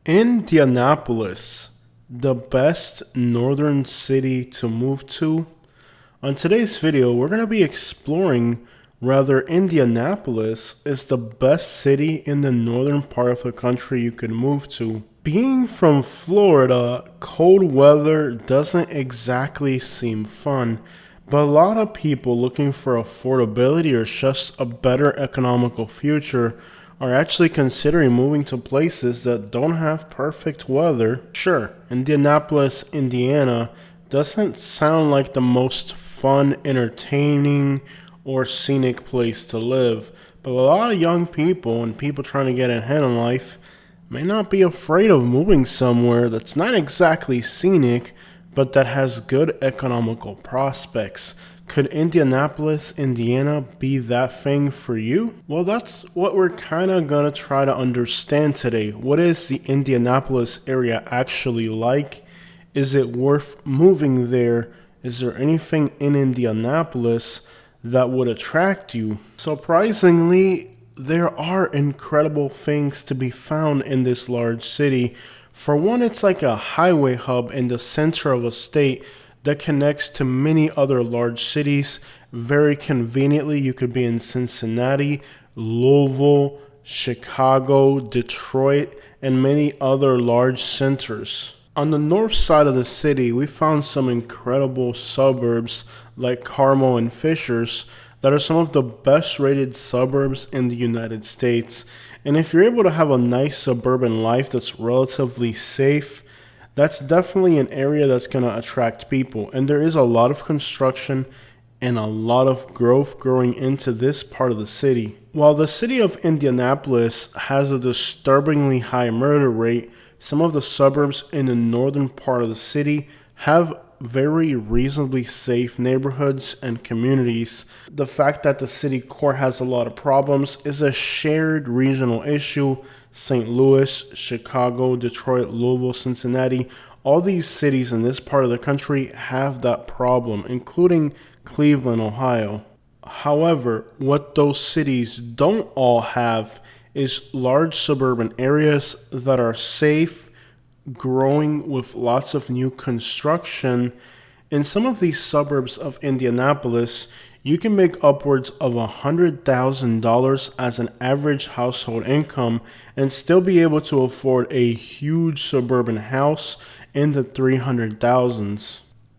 Indianapolis, the best northern city to move to. On today's video, we're going to be exploring whether Indianapolis is the best city in the northern part of the country you could move to. Being from Florida, cold weather doesn't exactly seem fun, but a lot of people looking for affordability or just a better economical future are actually considering moving to places that don't have perfect weather. Sure, Indianapolis, Indiana doesn't sound like the most fun, entertaining, or scenic place to live, but a lot of young people and people trying to get ahead in life may not be afraid of moving somewhere that's not exactly scenic, but that has good economical prospects. Could Indianapolis, Indiana be that thing for you? Well, that's what we're kind of going to try to understand today. What is the Indianapolis area actually like? Is it worth moving there? Is there anything in Indianapolis that would attract you? Surprisingly, there are incredible things to be found in this large city. For one, it's like a highway hub in the center of a state that connects to many other large cities. Very conveniently, you could be in Cincinnati, Louisville, Chicago, Detroit, and many other large centers. On the north side of the city, we found some incredible suburbs like Carmel and Fishers that are some of the best rated suburbs in the United States. And if you're able to have a nice suburban life that's relatively safe, that's definitely an area that's going to attract people. And there is a lot of construction and a lot of growth growing into this part of the city. While the city of Indianapolis has a disturbingly high murder rate, some of the suburbs in the northern part of the city have very reasonably safe neighborhoods and communities. The fact that the city core has a lot of problems is a shared regional issue. St. Louis, Chicago, Detroit, Louisville, Cincinnati, all these cities in this part of the country have that problem, including Cleveland, Ohio. However, what those cities don't all have is large suburban areas that are safe, growing with lots of new construction. In some of these suburbs of Indianapolis, you can make upwards of $100,000 as an average household income and still be able to afford a huge suburban house in the 300,000s.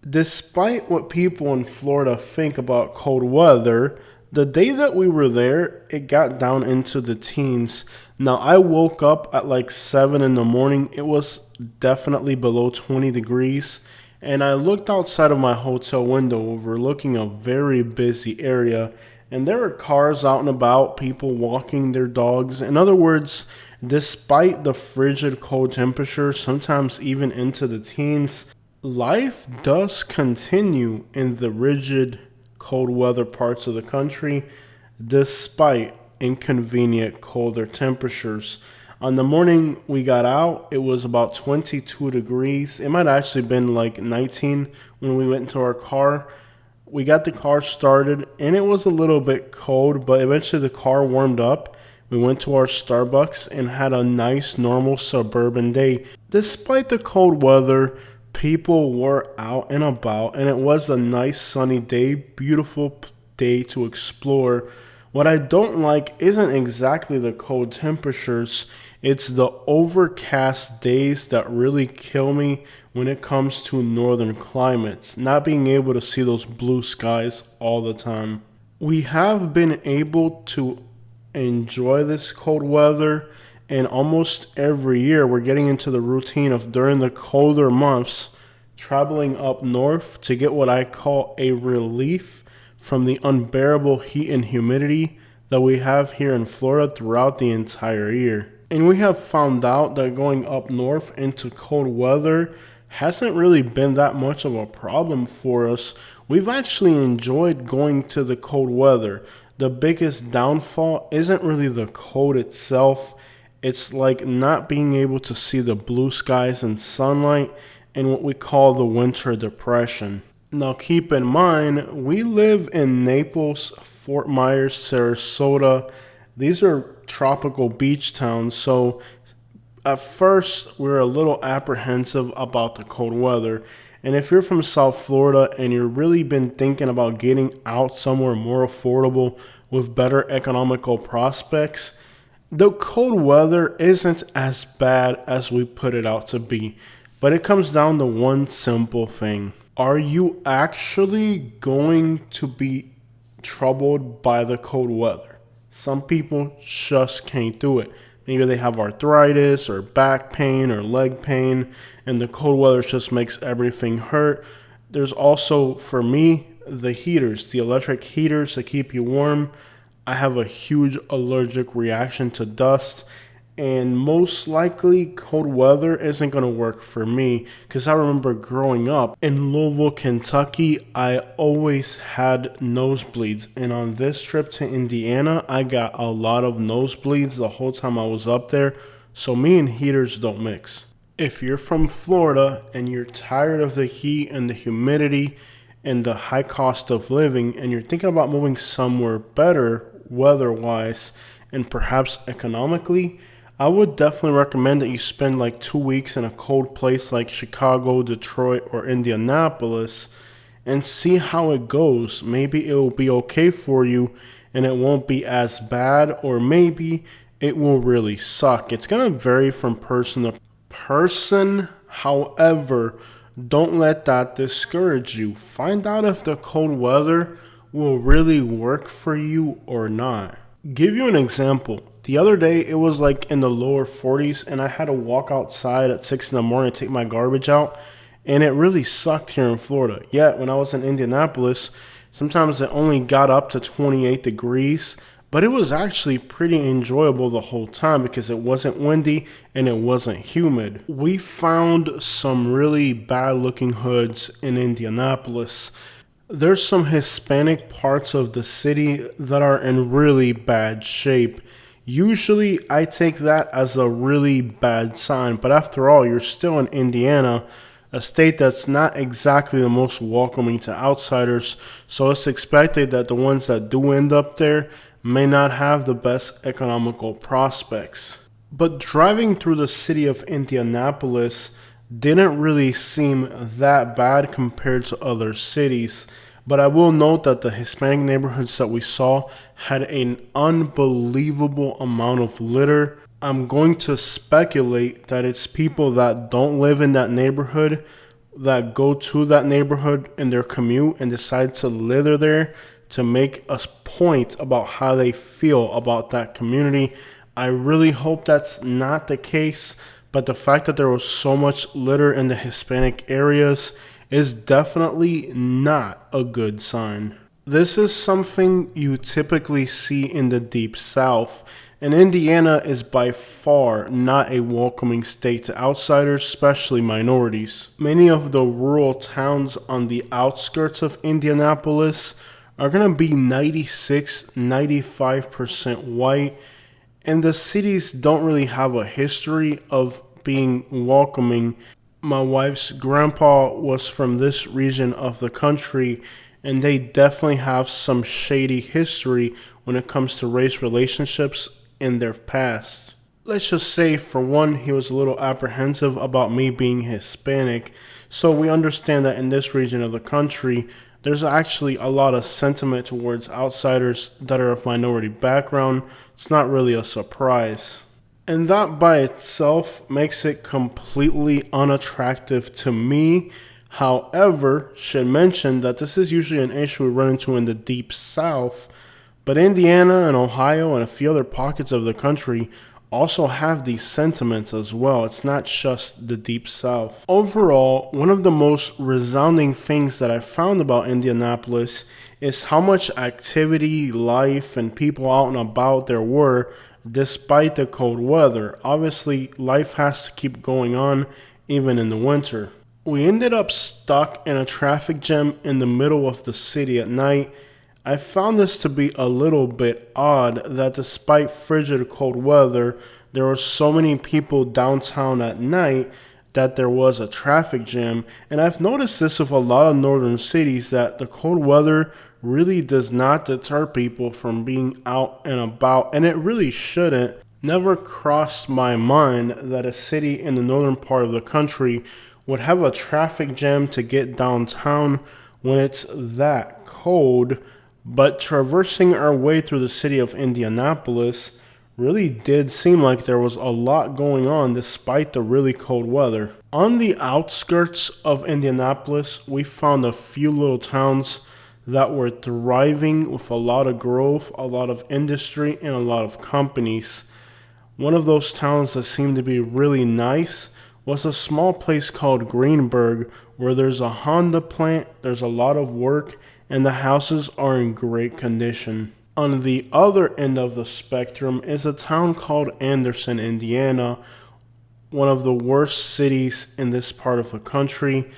Despite what people in Florida think about cold weather, the day that we were there, it got down into the teens. Now, I woke up at like 7 in the morning. It was definitely below 20 degrees. And I looked outside of my hotel window overlooking a very busy area. And there were cars out and about, people walking their dogs. In other words, despite the frigid cold temperatures, sometimes even into the teens, life does continue in the rigid cold weather parts of the country, despite inconvenient colder temperatures. On the morning we got out, it was about 22 degrees. It might actually been like 19 when we went into our car. We got the car started and it was a little bit cold, but eventually the car warmed up. We went to our Starbucks and had a nice normal suburban day. Despite the cold weather, people were out and about, and it was a nice sunny day, beautiful day to explore. What I don't like isn't exactly the cold temperatures, it's the overcast days that really kill me when it comes to northern climates, not being able to see those blue skies all the time. We have been able to enjoy this cold weather, and almost every year we're getting into the routine of, during the colder months, traveling up north to get what I call a relief from the unbearable heat and humidity that we have here in Florida throughout the entire year. And we have found out that going up north into cold weather hasn't really been that much of a problem for us. We've actually enjoyed going to the cold weather. The biggest downfall isn't really the cold itself. It's like not being able to see the blue skies and sunlight and what we call the winter depression. Now keep in mind, we live in Naples, Fort Myers, Sarasota. These are tropical beach towns, so At first, we were a little apprehensive about the cold weather. And if you're from South Florida and you've really been thinking about getting out somewhere more affordable with better economical prospects, the cold weather isn't as bad as we put it out to be. But it comes down to one simple thing. Are you actually going to be troubled by the cold weather? Some people just can't do it. Maybe they have arthritis or back pain or leg pain, and the cold weather just makes everything hurt. There's also, for me, the heaters, the electric heaters to keep you warm. I have a huge allergic reaction to dust, and most likely cold weather isn't going to work for me because I remember growing up in Louisville, Kentucky, I always had nosebleeds. And on this trip to Indiana, I got a lot of nosebleeds the whole time I was up there. So me and heaters don't mix. If you're from Florida and you're tired of the heat and the humidity and the high cost of living, and you're thinking about moving somewhere better weather-wise and perhaps economically, I would definitely recommend that you spend like 2 weeks in a cold place like Chicago, Detroit, or Indianapolis and see how it goes. Maybe it will be okay for you and it won't be as bad, or maybe it will really suck. It's going to vary from person to person. However, don't let that discourage you. Find out if the cold weather will really work for you or not. Give you an example. The other day, it was like in the lower 40s, and I had to walk outside at 6 in the morning to take my garbage out, and it really sucked here in Florida. Yet, when I was in Indianapolis, sometimes it only got up to 28 degrees, but it was actually pretty enjoyable the whole time because it wasn't windy and it wasn't humid. We found some really bad-looking hoods in Indianapolis. There's some Hispanic parts of the city that are in really bad shape. Usually, I take that as a really bad sign, but after all, you're still in Indiana, a state that's not exactly the most welcoming to outsiders, so it's expected that the ones that do end up there may not have the best economical prospects. But driving through the city of Indianapolis didn't really seem that bad compared to other cities. But I will note that the Hispanic neighborhoods that we saw had an unbelievable amount of litter. I'm going to speculate that it's people that don't live in that neighborhood that go to that neighborhood in their commute and decide to litter there to make a point about how they feel about that community. I really hope that's not the case, but the fact that there was so much litter in the Hispanic areas is definitely not a good sign. This is something you typically see in the Deep South, and Indiana is by far not a welcoming state to outsiders, especially minorities. Many of the rural towns on the outskirts of Indianapolis are going to be 95% white, and the cities don't really have a history of being welcoming. My wife's grandpa was from this region of the country, and they definitely have some shady history when it comes to race relationships in their past. Let's just say, for one, he was a little apprehensive about me being Hispanic, so we understand that in this region of the country, there's actually a lot of sentiment towards outsiders that are of minority background. It's not really a surprise. And that by itself makes it completely unattractive to me. However, should mention that this is usually an issue we run into in the Deep South, but Indiana and Ohio and a few other pockets of the country also have these sentiments as well. It's not just the Deep South. Overall, one of the most resounding things that I found about Indianapolis is how much activity, life, and people out and about there were despite the cold weather. Obviously, life has to keep going on even in the winter. We ended up stuck in a traffic jam in the middle of the city at night. I found this to be a little bit odd that despite frigid cold weather, there were so many people downtown at night that there was a traffic jam. And I've noticed this with a lot of northern cities, that the cold weather really does not deter people from being out and about, and it really shouldn't. Never crossed my mind that a city in the northern part of the country would have a traffic jam to get downtown when it's that cold. But traversing our way through the city of Indianapolis really did seem like there was a lot going on despite the really cold weather. On the outskirts of Indianapolis, we found a few little towns that were thriving with a lot of growth, a lot of industry, and a lot of companies. One of those towns that seemed to be really nice was a small place called Greenburg, where there's a Honda plant, there's a lot of work, and the houses are in great condition. On the other end of the spectrum is a town called Anderson, Indiana, one of the worst cities in this part of the country.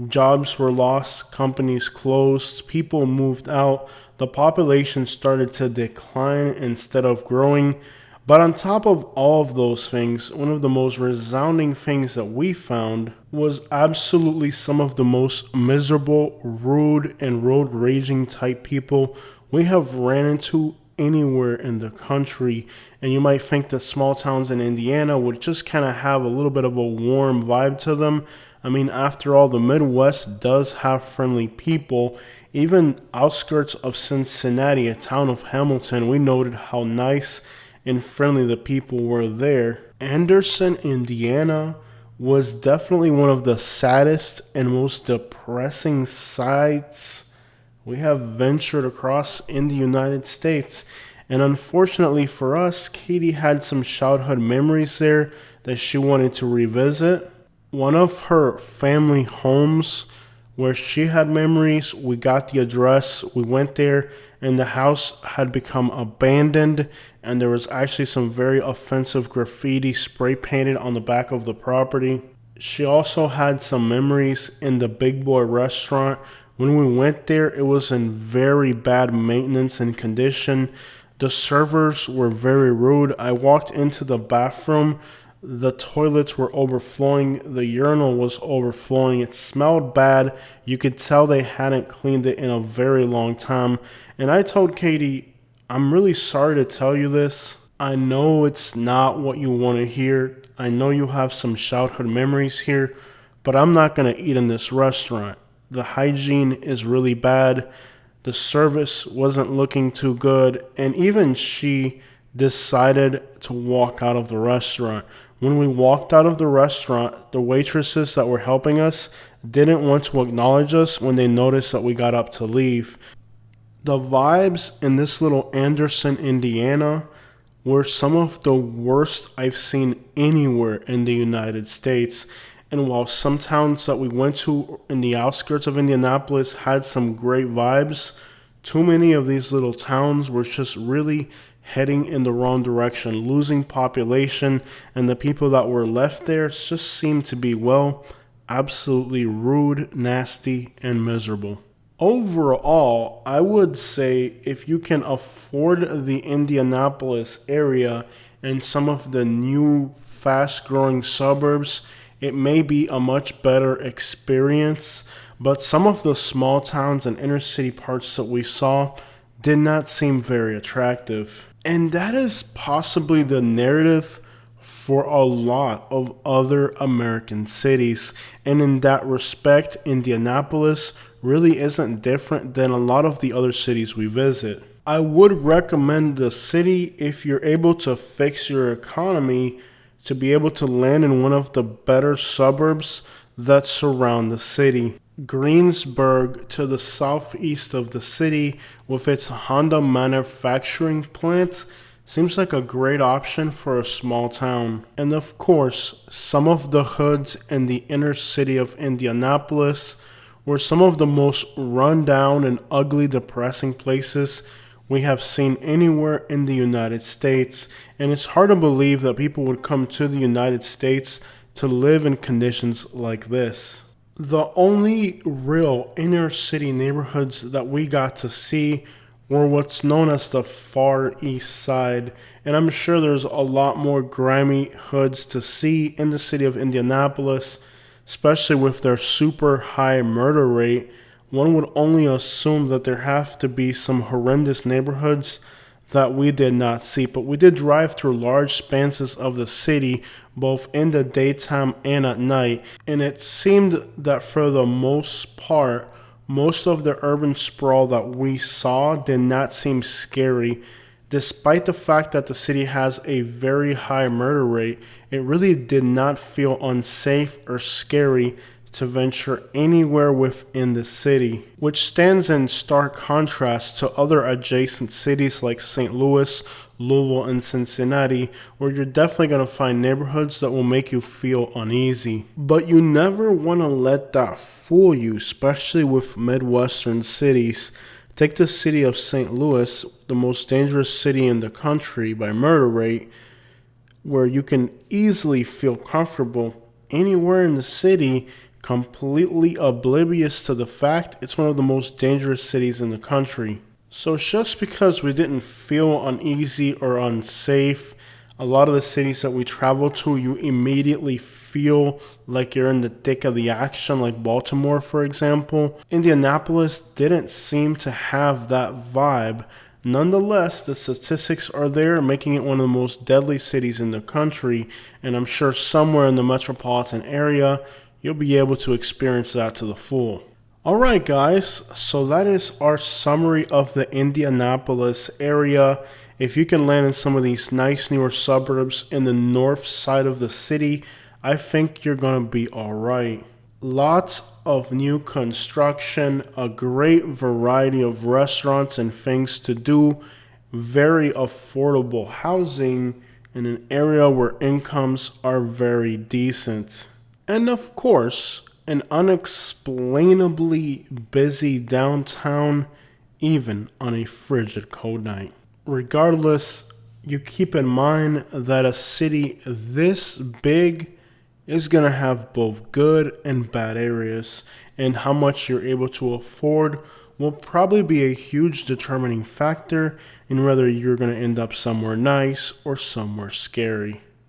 Jobs were lost, companies closed, people moved out, the population started to decline instead of growing. But on top of all of those things, one of the most resounding things that we found was absolutely some of the most miserable, rude, and road raging type people we have ran into anywhere in the country. And you might think that small towns in Indiana would just kind of have a little bit of a warm vibe to them. I mean, after all, the Midwest does have friendly people. Even outskirts of Cincinnati, a town of Hamilton, we noted how nice and friendly the people were there. Anderson, Indiana was definitely one of the saddest and most depressing sights we have ventured across in the United States. And unfortunately for us, Katie had some childhood memories there that she wanted to revisit. One of her family homes where she had memories, we got the address, we went there, and the house had become abandoned, and there was actually some very offensive graffiti spray painted on the back of the property. She also had some memories in the Big Boy restaurant. When we went there, it was in very bad maintenance and condition. The servers were very rude. I walked into the bathroom. The toilets were overflowing. The urinal was overflowing. It smelled bad. You could tell they hadn't cleaned it in a very long time. And I told Katie, I'm really sorry to tell you this. I know it's not what you want to hear. I know you have some childhood memories here, but I'm not going to eat in this restaurant. The hygiene is really bad. The service wasn't looking too good. And even she decided to walk out of the restaurant. When we walked out of the restaurant, the waitresses that were helping us didn't want to acknowledge us when they noticed that we got up to leave. The vibes in this little Anderson, Indiana were some of the worst I've seen anywhere in the United States. And while some towns that we went to in the outskirts of Indianapolis had some great vibes, too many of these little towns were just really heading in the wrong direction, losing population, and the people that were left there just seemed to be, well, absolutely rude, nasty, and miserable. Overall, I would say if you can afford the Indianapolis area and some of the new fast-growing suburbs, it may be a much better experience, but some of the small towns and inner city parts that we saw did not seem very attractive. And that is possibly the narrative for a lot of other American cities. And in that respect, Indianapolis really isn't different than a lot of the other cities we visit. I would recommend the city if you're able to fix your economy to be able to land in one of the better suburbs that surround the city. Greensburg, to the southeast of the city, with its Honda manufacturing plant, seems like a great option for a small town. And of course, some of the hoods in the inner city of Indianapolis were some of the most rundown and ugly, depressing places we have seen anywhere in the United States. And it's hard to believe that people would come to the United States to live in conditions like this. The only real inner city neighborhoods that we got to see were what's known as the Far East Side. And I'm sure there's a lot more grimy hoods to see in the city of Indianapolis, especially with their super high murder rate. One would only assume that there have to be some horrendous neighborhoods that we did not see. But we did drive through large expanses of the city, both in the daytime and at night, and it seemed that for the most part, most of the urban sprawl that we saw did not seem scary. Despite the fact that the city has a very high murder rate, it really did not feel unsafe or scary to venture anywhere within the city, which stands in stark contrast to other adjacent cities like St. Louis, Louisville, and Cincinnati, where you're definitely going to find neighborhoods that will make you feel uneasy. But you never want to let that fool you, especially with Midwestern cities. Take the city of St. Louis, the most dangerous city in the country by murder rate, where you can easily feel comfortable anywhere in the city, completely oblivious to the fact it's one of the most dangerous cities in the country. So just because we didn't feel uneasy or unsafe, a lot of the cities that we travel to, you immediately feel like you're in the thick of the action, like Baltimore, for example. Indianapolis didn't seem to have that vibe. Nonetheless, the statistics are there, making it one of the most deadly cities in the country, and I'm sure somewhere in the metropolitan area, you'll be able to experience that to the full. Alright guys, so that is our summary of the Indianapolis area. If you can land in some of these nice newer suburbs in the north side of the city, I think you're going to be alright. Lots of new construction, a great variety of restaurants and things to do, very affordable housing in an area where incomes are very decent. And of course, an unexplainably busy downtown, even on a frigid cold night. Regardless, you keep in mind that a city this big is going to have both good and bad areas, and how much you're able to afford will probably be a huge determining factor in whether you're going to end up somewhere nice or somewhere scary.